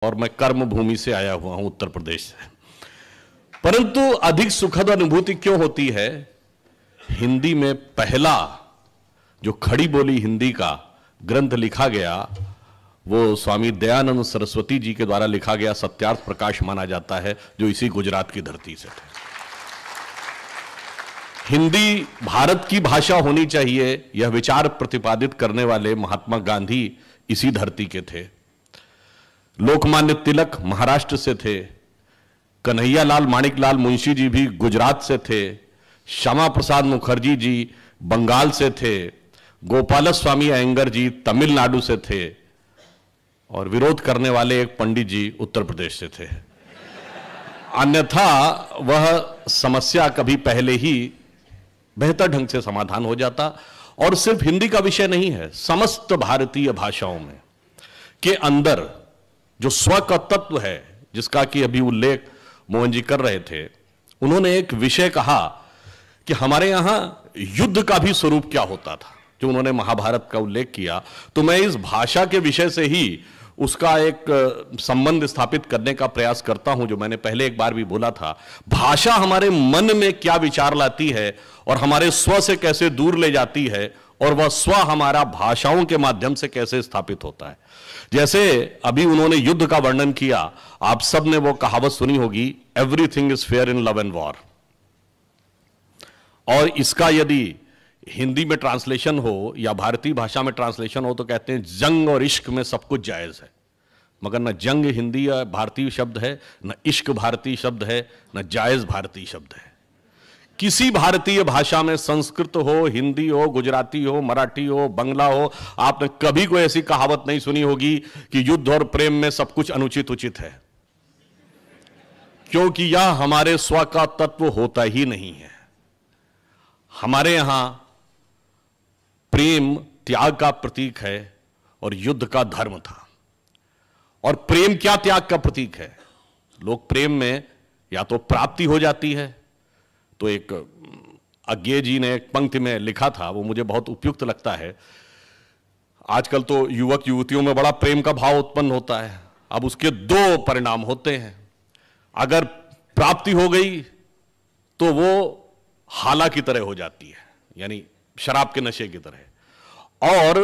और मैं कर्म भूमि से आया हुआ हूं, उत्तर प्रदेश से। परंतु अधिक सुखद अनुभूति क्यों होती है? हिंदी में पहला जो खड़ी बोली हिंदी का ग्रंथ लिखा गया वो स्वामी दयानंद सरस्वती जी के द्वारा लिखा गया सत्यार्थ प्रकाश माना जाता है, जो इसी गुजरात की धरती से थे। हिंदी भारत की भाषा होनी चाहिए, यह विचार प्रतिपादित करने वाले महात्मा गांधी इसी धरती के थे। लोकमान्य तिलक महाराष्ट्र से थे, कन्हैयालाल माणिकलाल मुंशी जी भी गुजरात से थे, श्यामा प्रसाद मुखर्जी जी बंगाल से थे, गोपाल स्वामी अयंगर जी तमिलनाडु से थे, और विरोध करने वाले एक पंडित जी उत्तर प्रदेश से थे। अन्यथा वह समस्या कभी पहले ही बेहतर ढंग से समाधान हो जाता। और सिर्फ हिंदी का विषय नहीं है, समस्त भारतीय भाषाओं में के अंदर जो स्व का तत्व है, जिसका कि अभी उल्लेख मोहन जी कर रहे थे, उन्होंने एक विषय कहा कि हमारे यहां युद्ध का भी स्वरूप क्या होता था, जो उन्होंने महाभारत का उल्लेख किया। तो मैं इस भाषा के विषय से ही उसका एक संबंध स्थापित करने का प्रयास करता हूं, जो मैंने पहले एक बार भी बोला था। भाषा हमारे मन में क्या विचार लाती है और हमारे स्व से कैसे दूर ले जाती है, और वह स्व हमारा भाषाओं के माध्यम से कैसे स्थापित होता है। जैसे अभी उन्होंने युद्ध का वर्णन किया, आप सब ने वो कहावत सुनी होगी, everything is fair in love and war. और इसका यदि हिंदी में ट्रांसलेशन हो या भारतीय भाषा में ट्रांसलेशन हो तो कहते हैं जंग और इश्क में सब कुछ जायज है। मगर न जंग हिंदी या भारतीय शब्द है, न इश्क भारतीय शब्द है, न जायज भारतीय शब्द है। किसी भारतीय भाषा में, संस्कृत हो, हिंदी हो, गुजराती हो, मराठी हो, बंगला हो, आपने कभी कोई ऐसी कहावत नहीं सुनी होगी कि युद्ध और प्रेम में सब कुछ अनुचित उचित है, क्योंकि यह हमारे स्व का तत्व होता ही नहीं है। हमारे यहां प्रेम त्याग का प्रतीक है और युद्ध का धर्म था। और प्रेम क्या त्याग का प्रतीक है? लोग प्रेम में या तो प्राप्ति हो जाती है, तो एक अज्ञे जी ने एक पंक्ति में लिखा था, वो मुझे बहुत उपयुक्त लगता है। आजकल तो युवक युवतियों में बड़ा प्रेम का भाव उत्पन्न होता है। अब उसके दो परिणाम होते हैं। अगर प्राप्ति हो गई तो वो हाला की तरह हो जाती है, यानी शराब के नशे की तरह, और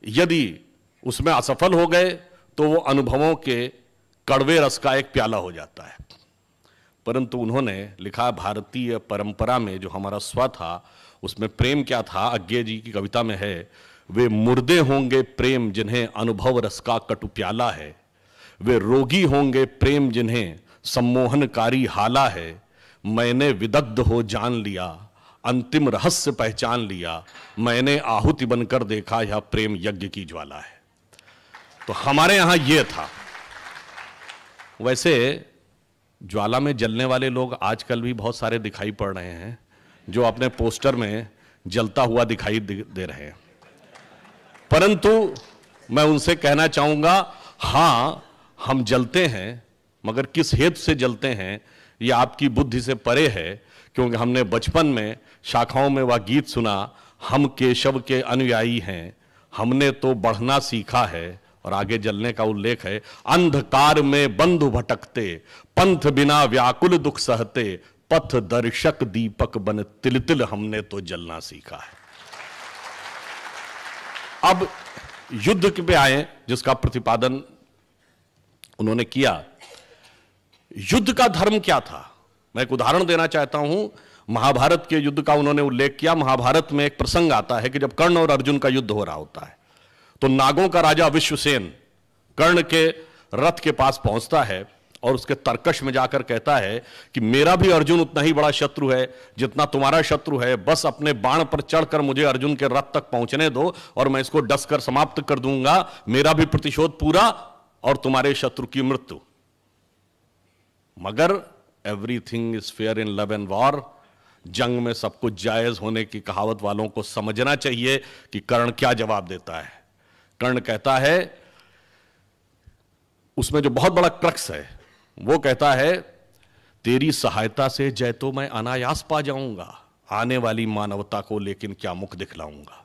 यदि उसमें असफल हो गए तो वो अनुभवों के कड़वे रस का एक प्याला हो जाता है। परंतु उन्होंने लिखा, भारतीय परंपरा में जो हमारा स्व था उसमें प्रेम क्या था। अज्ञे जी की कविता में है, वे मुर्दे होंगे प्रेम जिन्हें अनुभव रस का कटु प्याला है, वे रोगी होंगे प्रेम जिन्हें सम्मोहनकारी हाला है, मैंने विदग्ध हो जान लिया अंतिम रहस्य पहचान लिया, मैंने आहुति बनकर देखा यह प्रेम यज्ञ की ज्वाला है। तो हमारे यहां यह था। वैसे ज्वाला में जलने वाले लोग आजकल भी बहुत सारे दिखाई पड़ रहे हैं, जो अपने पोस्टर में जलता हुआ दिखाई दे रहे हैं। परंतु मैं उनसे कहना चाहूंगा, हां हम जलते हैं, मगर किस हेतु से जलते हैं यह आपकी बुद्धि से परे है। क्योंकि हमने बचपन में शाखाओं में वह गीत सुना, हम केशव के अनुयायी हैं, हमने तो बढ़ना सीखा है, और आगे जलने का उल्लेख है, अंधकार में बंधु भटकते पंथ बिना व्याकुल दुख सहते, पथ दर्शक दीपक बन तिल तिल हमने तो जलना सीखा है। अब युद्ध पे आए, जिसका प्रतिपादन उन्होंने किया। युद्ध का धर्म क्या था? मैं एक उदाहरण देना चाहता हूं। महाभारत के युद्ध का उन्होंने उल्लेख किया। महाभारत में एक प्रसंग आता है कि जब कर्ण और अर्जुन का युद्ध हो रहा होता है, तो नागों का राजा विश्वसेन कर्ण के रथ के पास पहुंचता है और उसके तर्कश में जाकर कहता है कि मेरा भी अर्जुन उतना ही बड़ा शत्रु है जितना तुम्हारा शत्रु है, बस अपने बाण पर चढ़कर मुझे अर्जुन के रथ तक पहुंचने दो और मैं इसको डसकर समाप्त कर दूंगा, मेरा भी प्रतिशोध पूरा और तुम्हारे शत्रु की मृत्यु। मगर everything is fair in love and war, जंग में सब कुछ जायज होने की कहावत वालों को समझना चाहिए कि कर्ण क्या जवाब देता है। कर्ण कहता है, उसमें जो बहुत बड़ा क्रक्स है, वो कहता है, तेरी सहायता से जय तो मैं अनायास पा जाऊंगा, आने वाली मानवता को लेकिन क्या मुख दिखलाऊंगा।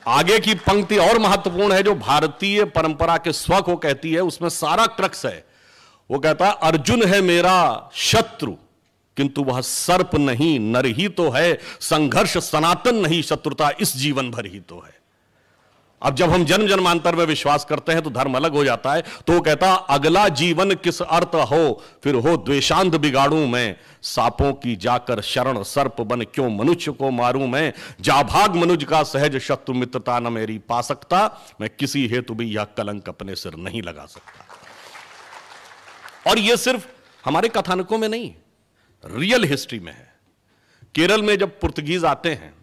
आगे की पंक्ति और महत्वपूर्ण है, जो भारतीय परंपरा के स्व को कहती है, उसमें सारा क्रक्स है। वो कहता है अर्जुन है मेरा शत्रु, किंतु वह सर्प नहीं नर ही तो है, संघर्ष सनातन नहीं शत्रुता इस जीवन भर ही तो है। अब जब हम जन्म जन्मांतर में विश्वास करते हैं तो धर्म अलग हो जाता है। तो वो कहता अगला जीवन किस अर्थ हो, फिर हो द्वेषांध बिगाड़ूं मैं, सांपों की जाकर शरण सर्प बन क्यों मनुष्य को मारूं मैं, जा भाग मनुज का सहज शत्रु मित्रता न मेरी पा सकता, मैं किसी हेतु भी यह कलंक अपने सिर नहीं लगा सकता। और यह सिर्फ हमारे कथानकों में नहीं, रियल हिस्ट्री में है। केरल में जब पुर्तगीज आते हैं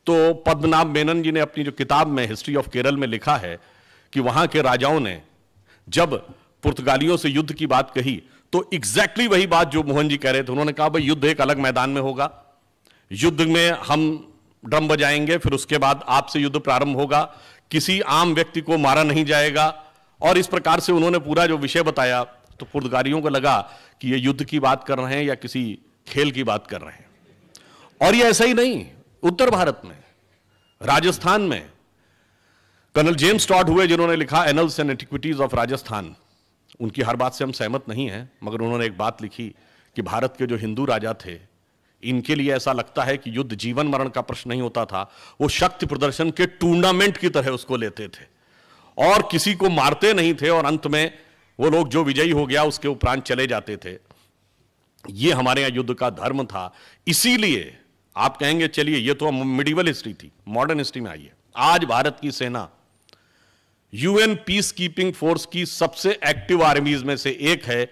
तो पद्मनाभ मेनन जी ने अपनी जो किताब में हिस्ट्री ऑफ केरल में लिखा है कि वहां के राजाओं ने जब पुर्तगालियों से युद्ध की बात कही तो एग्जैक्टली वही बात जो मोहन जी कह रहे थे। उन्होंने कहा भाई युद्ध एक अलग मैदान में होगा, युद्ध में हम ड्रम बजाएंगे, फिर उसके बाद आपसे युद्ध प्रारंभ होगा, किसी आम व्यक्ति को मारा नहीं जाएगा। और इस प्रकार से उन्होंने पूरा जो विषय बताया तो पुर्तगालियों को लगा कि ये युद्ध की बात कर रहे हैं या किसी खेल की बात कर रहे हैं। और ये ऐसा ही नहीं, उत्तर भारत में राजस्थान में कर्नल जेम्स टॉड हुए जिन्होंने लिखा annuls and antiquities of Rajasthan. उनकी हर बात से हम सहमत नहीं हैं, मगर उन्होंने एक बात लिखी कि भारत के जो हिंदू राजा थे इनके लिए ऐसा लगता है कि युद्ध जीवन मरण का प्रश्न नहीं होता था, वो शक्ति प्रदर्शन के टूर्नामेंट की तरह उसको लेते थे और किसी को मारते नहीं थे, और अंत में वो लोग जो विजयी हो गया उसके उपरांत चले जाते थे। ये हमारे यहां युद्ध का धर्म था। इसीलिए आप कहेंगे चलिए ये तो मिडिवल हिस्ट्री थी, मॉडर्न हिस्ट्री में आइए। आज भारत की सेना यूएन पीस कीपिंग फोर्स की सबसे एक्टिव आर्मीज में से एक है।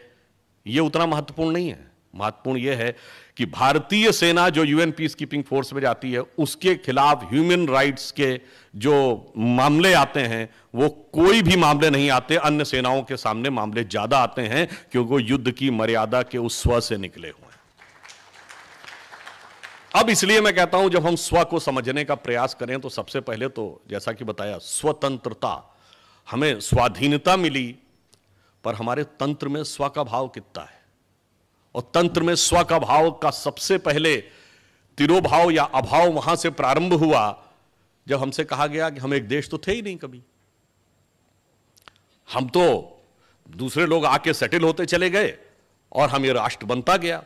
यह उतना महत्वपूर्ण नहीं है, महत्वपूर्ण यह है कि भारतीय सेना जो यूएन पीस कीपिंग फोर्स में जाती है उसके खिलाफ ह्यूमन राइट्स के जो मामले आते हैं वो कोई भी मामले नहीं आते, अन्य सेनाओं के सामने मामले ज्यादा आते हैं क्योंकि वो युद्ध की मर्यादा के उस स्व से निकले हुए हैं। अब इसलिए मैं कहता हूं जब हम स्व को समझने का प्रयास करें तो सबसे पहले तो जैसा कि बताया स्वतंत्रता, हमें स्वाधीनता मिली, पर हमारे तंत्र में स्व का भाव कितना है। और तंत्र में स्व का भाव का सबसे पहले तिरोभाव या अभाव वहां से प्रारंभ हुआ जब हमसे कहा गया कि हम एक देश तो थे ही नहीं कभी, हम तो दूसरे लोग आके सेटल होते चले गए और हम ये राष्ट्र बनता गया।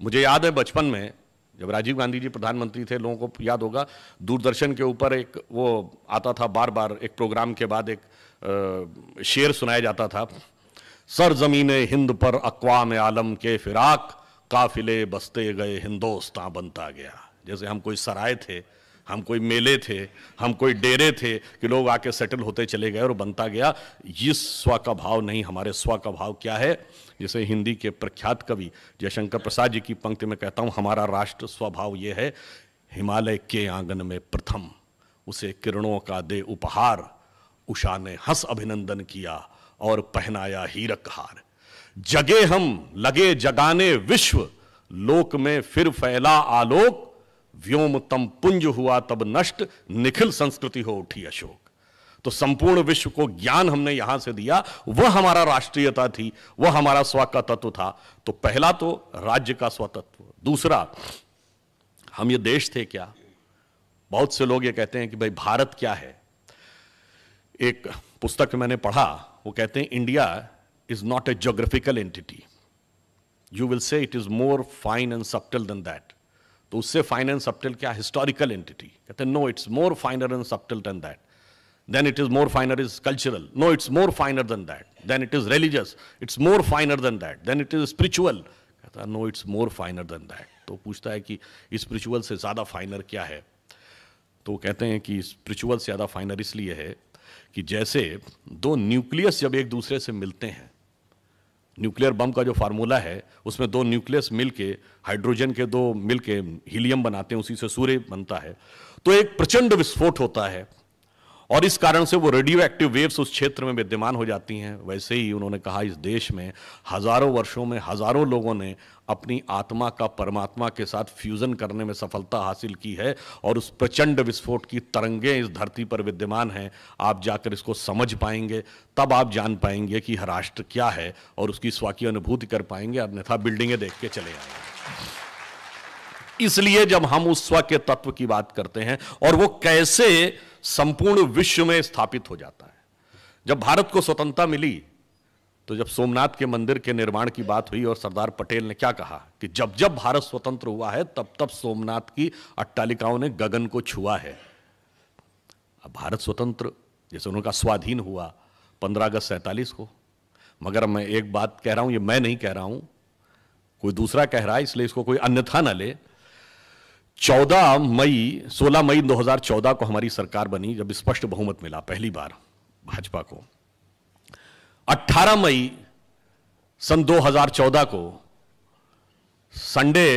मुझे याद है बचपन में जब राजीव गांधी जी प्रधानमंत्री थे, लोगों को याद होगा दूरदर्शन के ऊपर एक वो आता था, बार बार एक प्रोग्राम के बाद एक शेर सुनाया जाता था, सरजमीने हिंद पर अक़वाम आलम के फिराक, काफिले बसते गए हिंदोस्तां बनता गया। जैसे हम कोई सराय थे, हम कोई मेले थे, हम कोई डेरे थे कि लोग आके सेटल होते चले गए और बनता गया। इस स्व का भाव नहीं, हमारे स्व का भाव क्या है। जैसे हिंदी के प्रख्यात कवि जयशंकर प्रसाद जी की पंक्ति में कहता हूं, हमारा राष्ट्र स्वभाव ये है, हिमालय के आंगन में प्रथम उसे किरणों का दे उपहार, उषा ने हंस अभिनंदन किया और पहनाया हीरक हार। जगे हम लगे जगाने विश्व, लोक में फिर फैला आलोक, व्योम तम पुंज हुआ तब नष्ट, निखिल संस्कृति हो उठी अशोक। तो संपूर्ण विश्व को ज्ञान हमने यहां से दिया, वह हमारा राष्ट्रीयता थी, वह हमारा स्व का तत्व था। तो पहला तो राज्य का स्वतत्व। दूसरा, हम ये देश थे क्या। बहुत से लोग ये कहते हैं कि भाई भारत क्या है। एक पुस्तक मैंने पढ़ा, वो कहते हैं India is not a geographical entity, you will say it is more fine and subtle than that. तो उससे फाइन एंड सब्टल क्या, हिस्टोरिकल एंटिटी। कहते हैं no, it's more finer and subtle than that. Then it is more finer is cultural. No, it's more finer than that. Then it is religious. It's more finer than that. Then it is spiritual. कहता है no, it's more finer than that. तो पूछता है कि spiritual से ज़्यादा फाइनर क्या है। तो कहते हैं कि spiritual से ज़्यादा फाइनर इसलिए है कि जैसे दो न्यूक्लियस जब एक दूसरे से मिलते हैं, न्यूक्लियर बम का जो फार्मूला है उसमें दो न्यूक्लियस मिलके, हाइड्रोजन के दो मिलके हीलियम बनाते हैं, उसी से सूर्य बनता है। तो एक प्रचंड विस्फोट होता है और इस कारण से वो रेडियो एक्टिव वेव्स उस क्षेत्र में विद्यमान हो जाती हैं। वैसे ही उन्होंने कहा इस देश में हजारों वर्षों में हजारों लोगों ने अपनी आत्मा का परमात्मा के साथ फ्यूजन करने में सफलता हासिल की है और उस प्रचंड विस्फोट की तरंगें इस धरती पर विद्यमान हैं। आप जाकर इसको समझ पाएंगे, तब आप जान पाएंगे कि राष्ट्र क्या है और उसकी स्व की अनुभूति कर पाएंगे, अन्यथा बिल्डिंगें देख के चले आएंगे। इसलिए जब हम उस स्व के तत्व की बात करते हैं और वो कैसे संपूर्ण विश्व में स्थापित हो जाता है। जब भारत को स्वतंत्रता मिली तो जब सोमनाथ के मंदिर के निर्माण की बात हुई और सरदार पटेल ने क्या कहा कि जब जब भारत स्वतंत्र हुआ है तब तब सोमनाथ की अट्टालिकाओं ने गगन को छुआ है। अब भारत स्वतंत्र जैसे उनका स्वाधीन हुआ 15 अगस्त 47 को, मगर मैं एक बात कह रहा हूं, ये मैं नहीं कह रहा हूं, कोई दूसरा कह रहा है, इसलिए इसको कोई अन्यथा ना ले। 16 मई 2014 को हमारी सरकार बनी, जब स्पष्ट बहुमत मिला पहली बार भाजपा को। 18 मई सन 2014 को संडे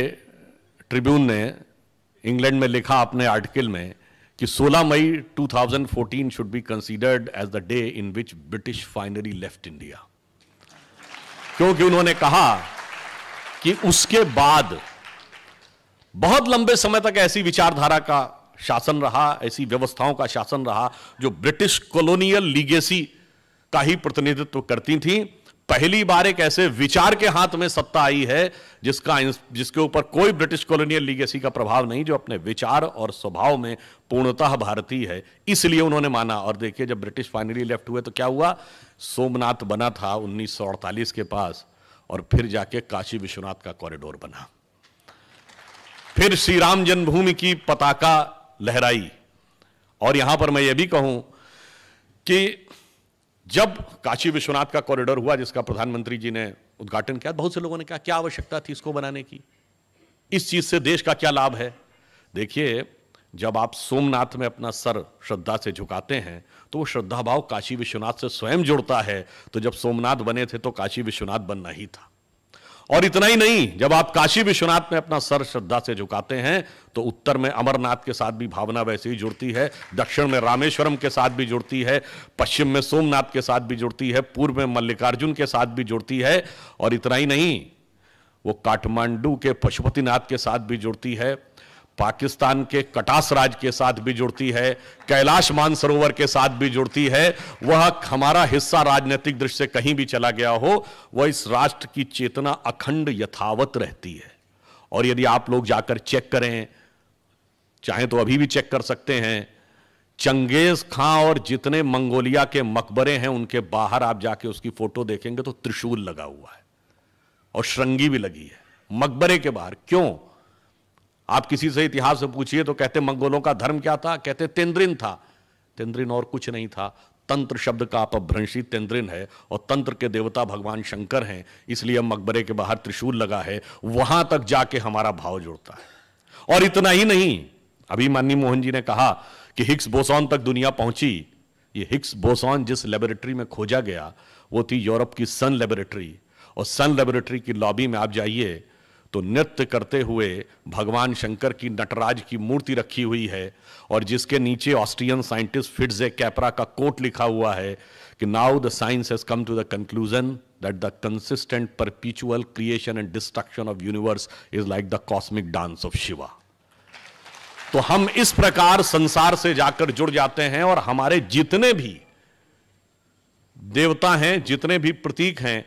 ट्रिब्यून ने इंग्लैंड में लिखा अपने आर्टिकल में कि 16 मई 2014 should be considered as the day in which British finally left India, क्योंकि उन्होंने कहा कि उसके बाद बहुत लंबे समय तक ऐसी विचारधारा का शासन रहा, ऐसी व्यवस्थाओं का शासन रहा जो ब्रिटिश कॉलोनियल लीगेसी का ही प्रतिनिधित्व करती थी। पहली बार एक ऐसे विचार के हाथ में सत्ता आई है जिसके ऊपर कोई ब्रिटिश कॉलोनियल लीगेसी का प्रभाव नहीं, जो अपने विचार और स्वभाव में पूर्णतः भारतीय है। इसलिए उन्होंने माना। और देखिए जब ब्रिटिश फाइनली लेफ्ट हुए तो क्या हुआ, सोमनाथ बना था 1948 के पास, और फिर जाके काशी विश्वनाथ का कॉरिडोर बना, फिर श्री राम जन्मभूमि की पताका लहराई। और यहां पर मैं यह भी कहूं कि जब काशी विश्वनाथ का कॉरिडोर हुआ जिसका प्रधानमंत्री जी ने उद्घाटन किया, बहुत से लोगों ने कहा क्या आवश्यकता थी इसको बनाने की, इस चीज से देश का क्या लाभ है। देखिए जब आप सोमनाथ में अपना सर श्रद्धा से झुकाते हैं तो वो श्रद्धा भाव काशी विश्वनाथ से स्वयं जुड़ता है। तो जब सोमनाथ बने थे तो काशी विश्वनाथ बनना ही था। और इतना ही नहीं, जब आप काशी विश्वनाथ में अपना सर श्रद्धा से झुकाते हैं तो उत्तर में अमरनाथ के साथ भी भावना वैसे ही जुड़ती है, दक्षिण में रामेश्वरम के साथ भी जुड़ती है, पश्चिम में सोमनाथ के साथ भी जुड़ती है, पूर्व में मल्लिकार्जुन के साथ भी जुड़ती है। और इतना ही नहीं, वो काठमांडू के पशुपतिनाथ के साथ भी जुड़ती है, पाकिस्तान के कटास राज के साथ भी जुड़ती है, कैलाश मानसरोवर के साथ भी जुड़ती है। वह हमारा हिस्सा राजनीतिक दृष्टि से कहीं भी चला गया हो, वह इस राष्ट्र की चेतना अखंड यथावत रहती है। और यदि आप लोग जाकर चेक करें, चाहे तो अभी भी चेक कर सकते हैं, चंगेज खां और जितने मंगोलिया के मकबरे हैं उनके बाहर आप जाके उसकी फोटो देखेंगे तो त्रिशूल लगा हुआ है और श्रृंगी भी लगी है मकबरे के बाहर। क्यों? आप किसी से इतिहास से पूछिए तो कहते मंगोलों का धर्म क्या था, कहते तेंद्रिन था। तेंद्रिन और कुछ नहीं था, तंत्र शब्द का अपभ्रंशी तेंद्रिन है और तंत्र के देवता भगवान शंकर हैं, इसलिए मकबरे के बाहर त्रिशूल लगा है। वहां तक जाके हमारा भाव जुड़ता है। और इतना ही नहीं, अभी माननीय मोहन जी ने कहा कि हिग्स बोसॉन तक दुनिया पहुंची। ये हिग्स बोसॉन जिस लेबोरेटरी में खोजा गया वो थी यूरोप की सन लेबोरेटरी, और सन लेबोरेटरी की लॉबी में आप जाइए तो नृत्य करते हुए भगवान शंकर की नटराज की मूर्ति रखी हुई है, और जिसके नीचे ऑस्ट्रियन साइंटिस्ट फिट्जे कैपरा का कोट लिखा हुआ है कि now the science has come to the conclusion that the consistent perpetual creation and destruction of universe is like the cosmic dance of Shiva. तो हम इस प्रकार संसार से जाकर जुड़ जाते हैं, और हमारे जितने भी देवता हैं, जितने भी प्रतीक हैं,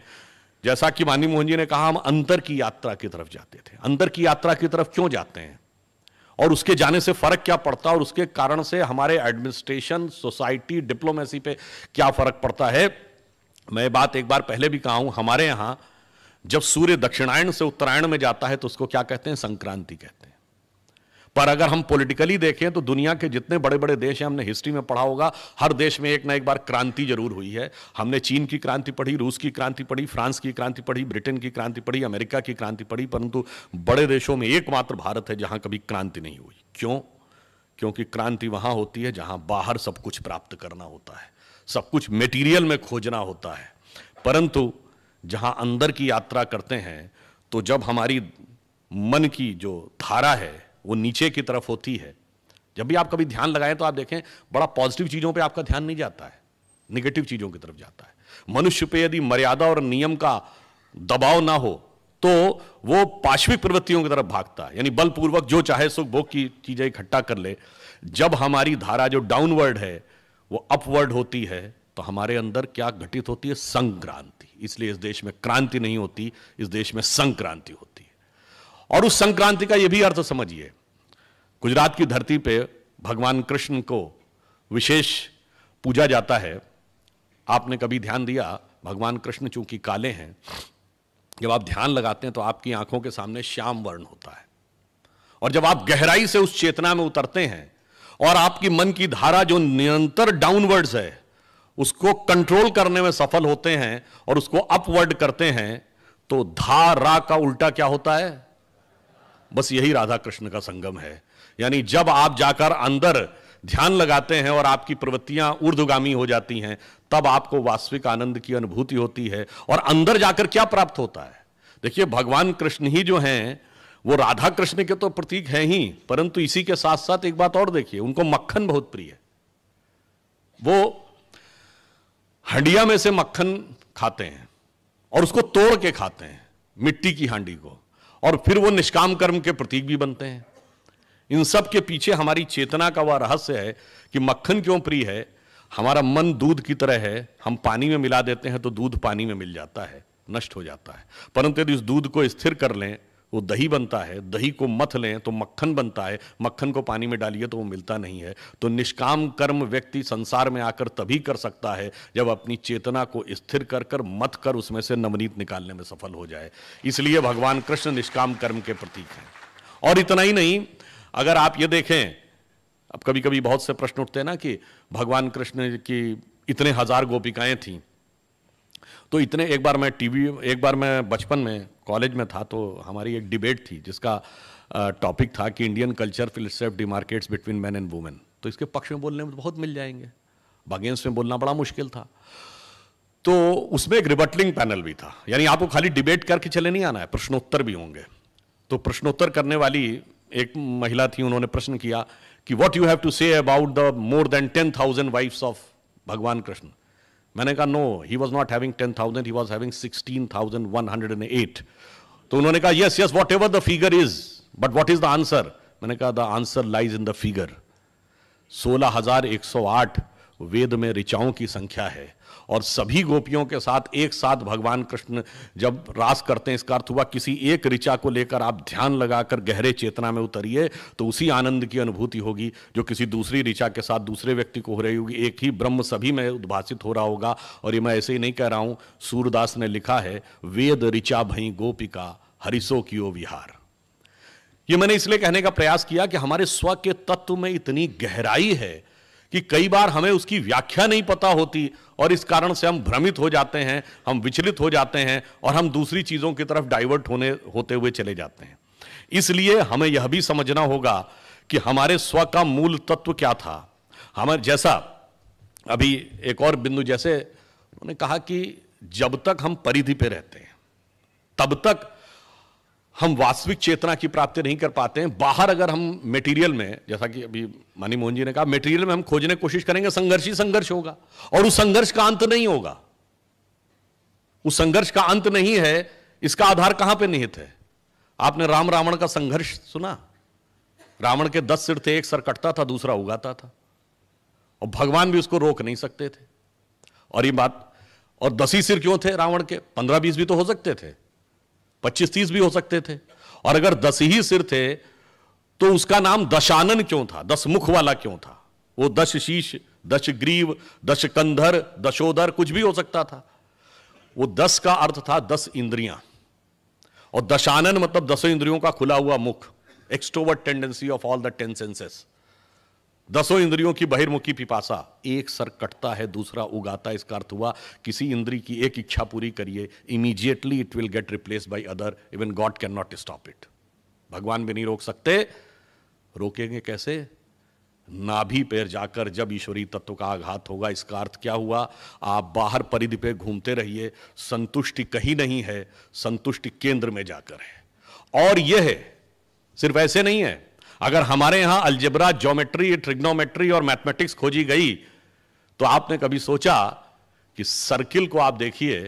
जैसा कि माननीय मोहन जी ने कहा, हम अंतर की यात्रा की तरफ जाते थे। अंतर की यात्रा की तरफ क्यों जाते हैं और उसके जाने से फर्क क्या पड़ता है, और उसके कारण से हमारे एडमिनिस्ट्रेशन, सोसाइटी, डिप्लोमेसी पे क्या फर्क पड़ता है। मैं बात एक बार पहले भी कहा हूं, हमारे यहां जब सूर्य दक्षिणायन से उत्तरायण में जाता है तो उसको क्या कहते हैं, संक्रांति कहते हैं। पर अगर हम पॉलिटिकली देखें तो दुनिया के जितने बड़े बड़े देश हैं, हमने हिस्ट्री में पढ़ा होगा, हर देश में एक ना एक बार क्रांति जरूर हुई है। हमने चीन की क्रांति पढ़ी, रूस की क्रांति पढ़ी, फ्रांस की क्रांति पढ़ी, ब्रिटेन की क्रांति पढ़ी, अमेरिका की क्रांति पढ़ी, परंतु बड़े देशों में एकमात्र भारत है जहां कभी क्रांति नहीं हुई। क्यों? क्योंकि क्रांति वहां होती है जहां बाहर सब कुछ प्राप्त करना होता है, सब कुछ मेटीरियल में खोजना होता है, परंतु जहां अंदर की यात्रा करते हैं तो जब हमारी मन की जो धारा है वो नीचे की तरफ होती है। जब भी आप कभी ध्यान लगाएं तो आप देखें बड़ा पॉजिटिव चीजों पे आपका ध्यान नहीं जाता है, निगेटिव चीजों की तरफ जाता है। मनुष्य पे यदि मर्यादा और नियम का दबाव ना हो तो वो पाश्विक प्रवृत्तियों की तरफ भागता है, यानी बलपूर्वक जो चाहे सुख भोग की चीजें इकट्ठा कर ले। जब हमारी धारा जो डाउनवर्ड है वो अपवर्ड होती है तो हमारे अंदर क्या घटित होती है, संक्रांति। इसलिए इस देश में क्रांति नहीं होती, इस देश में संक्रांति होती है। और उस संक्रांति का यह भी अर्थ समझिए, गुजरात की धरती पे भगवान कृष्ण को विशेष पूजा जाता है। आपने कभी ध्यान दिया, भगवान कृष्ण चूंकि काले हैं, जब आप ध्यान लगाते हैं तो आपकी आंखों के सामने श्याम वर्ण होता है, और जब आप गहराई से उस चेतना में उतरते हैं और आपकी मन की धारा जो निरंतर डाउनवर्ड्स है उसको कंट्रोल करने में सफल होते हैं और उसको अपवर्ड करते हैं, तो धारा का उल्टा क्या होता है? बस यही राधा कृष्ण का संगम है। यानी जब आप जाकर अंदर ध्यान लगाते हैं और आपकी प्रवृत्तियां ऊर्ध्वगामी हो जाती हैं, तब आपको वास्तविक आनंद की अनुभूति होती है। और अंदर जाकर क्या प्राप्त होता है? देखिए, भगवान कृष्ण ही जो हैं वो राधा कृष्ण के तो प्रतीक हैं ही, परंतु इसी के साथ साथ एक बात और देखिए, उनको मक्खन बहुत प्रिय है। वो हंडिया में से मक्खन खाते हैं और उसको तोड़ के खाते हैं, मिट्टी की हांडी को, और फिर वो निष्काम कर्म के प्रतीक भी बनते हैं। इन सब के पीछे हमारी चेतना का वह रहस्य है कि मक्खन क्यों प्रिय है। हमारा मन दूध की तरह है, हम पानी में मिला देते हैं तो दूध पानी में मिल जाता है, नष्ट हो जाता है। परंतु यदि इस दूध को स्थिर कर लें, वो दही बनता है, दही को मथ लें तो मक्खन बनता है, मक्खन को पानी में डालिए तो वो मिलता नहीं है। तो निष्काम कर्म व्यक्ति संसार में आकर तभी कर सकता है जब अपनी चेतना को स्थिर कर कर मथ कर उसमें से नवनीत निकालने में सफल हो जाए। इसलिए भगवान कृष्ण निष्काम कर्म के प्रतीक हैं। और इतना ही नहीं, अगर आप ये देखें, अब कभी कभी बहुत से प्रश्न उठते हैं ना कि भगवान कृष्ण की इतने हजार गोपिकाएं थीं, तो इतने, एक बार मैं बचपन में कॉलेज में था तो हमारी एक डिबेट थी जिसका टॉपिक था कि Indian culture will self demarcates between man and women. तो इसके पक्ष में बोलने में तो बहुत मिल जाएंगे, अगेंस्ट में बोलना बड़ा मुश्किल था। तो उसमें एक रिबटलिंग पैनल भी था, यानी आपको खाली डिबेट करके चले नहीं आना है, प्रश्नोत्तर भी होंगे। तो प्रश्नोत्तर करने वाली एक महिला थी, उन्होंने प्रश्न किया कि what you have to say about the more than 10,000 wives of भगवान कृष्ण। मैंने कहा no, he was not having 10,000, he was having 16,108। तो उन्होंने कहा yes yes whatever the figure is, but what is the answer? मैंने कहा the answer lies in the figure. 16,108 Veda में ऋचाओं की संख्या है, और सभी गोपियों के साथ एक साथ भगवान कृष्ण जब रास करते हैं, इसका अर्थ हुआ किसी एक ऋचा को लेकर आप ध्यान लगाकर गहरे चेतना में उतरिए तो उसी आनंद की अनुभूति होगी जो किसी दूसरी ऋचा के साथ दूसरे व्यक्ति को हो रही होगी। एक ही ब्रह्म सभी में उद्भासित हो रहा होगा। और ये मैं ऐसे ही नहीं कह रहा हूं, सूरदास ने लिखा है, वेद ऋचा भई गोपिका हरिसो कियो विहार। ये मैंने इसलिए कहने का प्रयास किया कि हमारे स्व के तत्व में इतनी गहराई है कि कई बार हमें उसकी व्याख्या नहीं पता होती, और इस कारण से हम भ्रमित हो जाते हैं, हम विचलित हो जाते हैं, और हम दूसरी चीजों की तरफ डाइवर्ट होते हुए चले जाते हैं। इसलिए हमें यह भी समझना होगा कि हमारे स्व का मूल तत्व क्या था। हमारे जैसा अभी एक और बिंदु, जैसे उन्होंने कहा कि जब तक हम परिधि पे रहते हैं तब तक हम वास्तविक चेतना की प्राप्ति नहीं कर पाते हैं। बाहर अगर हम मटेरियल में, जैसा कि अभी मनी मोहन जी ने कहा, मटेरियल में हम खोजने की कोशिश करेंगे, संघर्ष ही संघर्ष होगा, और उस संघर्ष का अंत नहीं होगा। उस संघर्ष का अंत नहीं है, इसका आधार कहां पे निहित है? आपने राम रावण का संघर्ष सुना? रावण के 10 सिर थे, एक सर कटता था, दूसरा उगाता था, और भगवान भी उसको रोक नहीं सकते थे। और ये बात, और 10 ही सिर क्यों थे रावण के? 15-20 भी तो हो सकते थे, 25-30 भी हो सकते थे। और अगर 10 ही सिर थे तो उसका नाम दशानन क्यों था? 10 मुख वाला क्यों था? वो 10 शीश, 10 ग्रीव, 10 कंधर, दशोदर, कुछ भी हो सकता था। वो 10 का अर्थ था 10 इंद्रियां, और दशानन मतलब 10 इंद्रियों का खुला हुआ मुख, extrovert tendency of all the 10 senses. 10 इंद्रियों की बहिर्मुखी पिपासा, एक सर कटता है दूसरा उगाता है, इसका अर्थ हुआ किसी इंद्री की एक इच्छा पूरी करिए, immediately it will get replaced by other, even God can not stop it. भगवान भी नहीं रोक सकते। रोकेंगे कैसे? नाभि पर जाकर जब ईश्वरीय तत्व का आघात होगा। इसका अर्थ क्या हुआ? आप बाहर परिधि पे घूमते रहिए, संतुष्टि कहीं नहीं है, संतुष्टि केंद्र में जाकर है। और यह है, सिर्फ ऐसे नहीं है, अगर हमारे यहां अलजेब्रा, ज्योमेट्री, ट्रिग्नोमेट्री और मैथमेटिक्स खोजी गई तो आपने कभी सोचा कि सर्किल को आप देखिए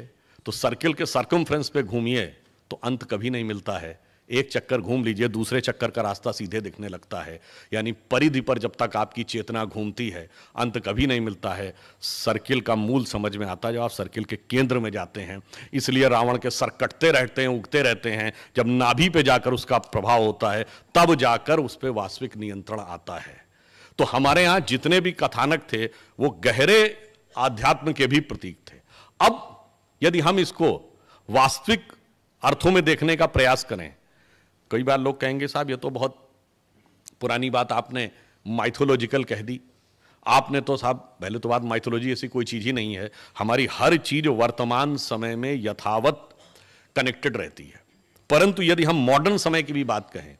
तो सर्किल के सर्कमफ्रेंस पे घूमिए तो अंत कभी नहीं मिलता है। एक चक्कर घूम लीजिए, दूसरे चक्कर का रास्ता सीधे दिखने लगता है। यानी परिधि पर जब तक आपकी चेतना घूमती है, अंत कभी नहीं मिलता है। सर्किल का मूल समझ में आता है जब आप सर्किल के केंद्र में जाते हैं। इसलिए रावण के सर कटते रहते हैं, उगते रहते हैं। जब नाभि पे जाकर उसका प्रभाव होता है, तब जाकर उस पर वास्तविक नियंत्रण आता है। तो हमारे यहां जितने भी कथानक थे वो गहरे आध्यात्म के भी प्रतीक थे। अब यदि हम इसको वास्तविक अर्थों में देखने का प्रयास करें, कई बार लोग कहेंगे साहब ये तो बहुत पुरानी बात आपने माइथोलॉजिकल कह दी। आपने तो साहब, पहले तो बात माइथोलॉजी ऐसी कोई चीज ही नहीं है। हमारी हर चीज वर्तमान समय में यथावत कनेक्टेड रहती है। परंतु यदि हम मॉडर्न समय की भी बात कहें,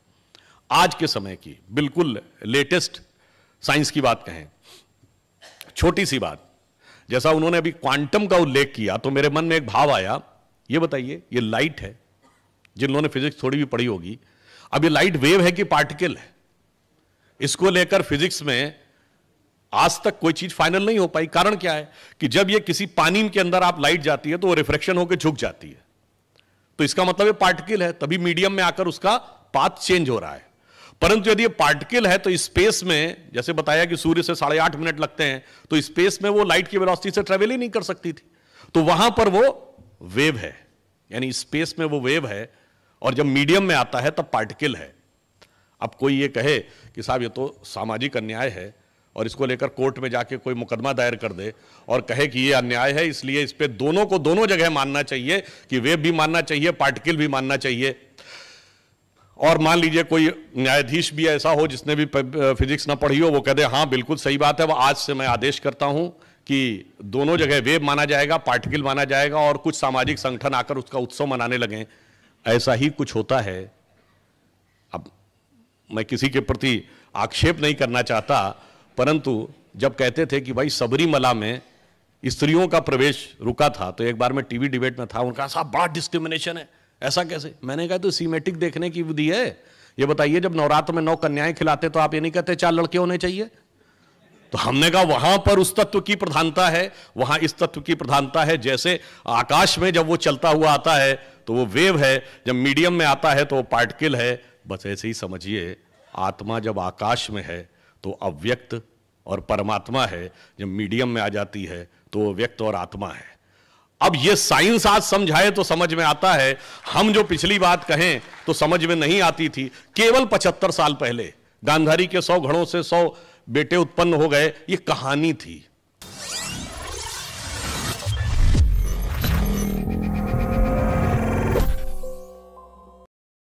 आज के समय की बिल्कुल लेटेस्ट साइंस की बात कहें, छोटी सी बात, जैसा उन्होंने अभी क्वांटम का उल्लेख किया तो मेरे मन में एक भाव आया। ये बताइए, ये लाइट है, जिन लोगों ने फिजिक्स थोड़ी भी पढ़ी होगी, अब ये लाइट वेव है कि पार्टिकल है? इसको लेकर फिजिक्स में आज तक कोई चीज फाइनल नहीं हो पाई। कारण क्या है कि जब ये किसी पानी के अंदर आप लाइट जाती है तो वो रिफ्रैक्शन होकर झुक जाती है, तो इसका मतलब ये पार्टिकल है, तभी मीडियम में आकर उसका पाथ चेंज हो रहा है। परंतु यदि ये पार्टिकल है तो स्पेस में, जैसे बताया कि सूर्य से 8.5 मिनट लगते हैं, तो स्पेस में वो लाइट की वेलोसिटी से ट्रेवल ही नहीं कर सकती थी। तो वहां पर वो वेव है, यानी स्पेस में वो वेव है, और जब मीडियम में आता है तब पार्टिकल है। अब कोई ये कहे कि साहब ये तो सामाजिक अन्याय है, और इसको लेकर कोर्ट में जाके कोई मुकदमा दायर कर दे और कहे कि ये अन्याय है, इसलिए इस पे दोनों को दोनों जगह मानना चाहिए, कि वेव भी मानना चाहिए, पार्टिकल भी मानना चाहिए। और मान लीजिए कोई न्यायाधीश भी ऐसा हो जिसने भी फिजिक्स ना पढ़ी हो, वो कह दे हाँ बिल्कुल सही बात है, वो आज से मैं आदेश करता हूं कि दोनों जगह वेव माना जाएगा, पार्टिकल माना जाएगा, और कुछ सामाजिक संगठन आकर उसका उत्सव मनाने लगे। ऐसा ही कुछ होता है। अब मैं किसी के प्रति आक्षेप नहीं करना चाहता, परंतु जब कहते थे कि भाई सबरीमला में स्त्रियों का प्रवेश रुका था, तो एक बार मैं टीवी डिबेट में था, उनका कहा साहब बड़ा डिस्क्रिमिनेशन है, ऐसा कैसे? मैंने कहा तो सीमेटिक देखने की विधि है। ये बताइए, जब नवरात्र में 9 कन्याएं खिलाते तो आप ये नहीं कहते 4 लड़के होने चाहिए? तो हमने कहा वहां पर उस तत्व की प्रधानता है, वहां इस तत्व की प्रधानता है। जैसे आकाश में जब वो चलता हुआ आता है तो वो वेव है, जब मीडियम में आता है तो वो पार्टिकल है। बस ऐसे ही समझिए, आत्मा जब आकाश में है तो अव्यक्त और परमात्मा है, जब मीडियम में आ जाती है तो वो व्यक्त और आत्मा है। अब ये साइंस आज समझाए तो समझ में आता है, हम जो पिछली बात कहें तो समझ में नहीं आती थी। केवल 75 साल पहले गांधारी के 100 घड़ों से 100 बेटे उत्पन्न हो गए, ये कहानी थी।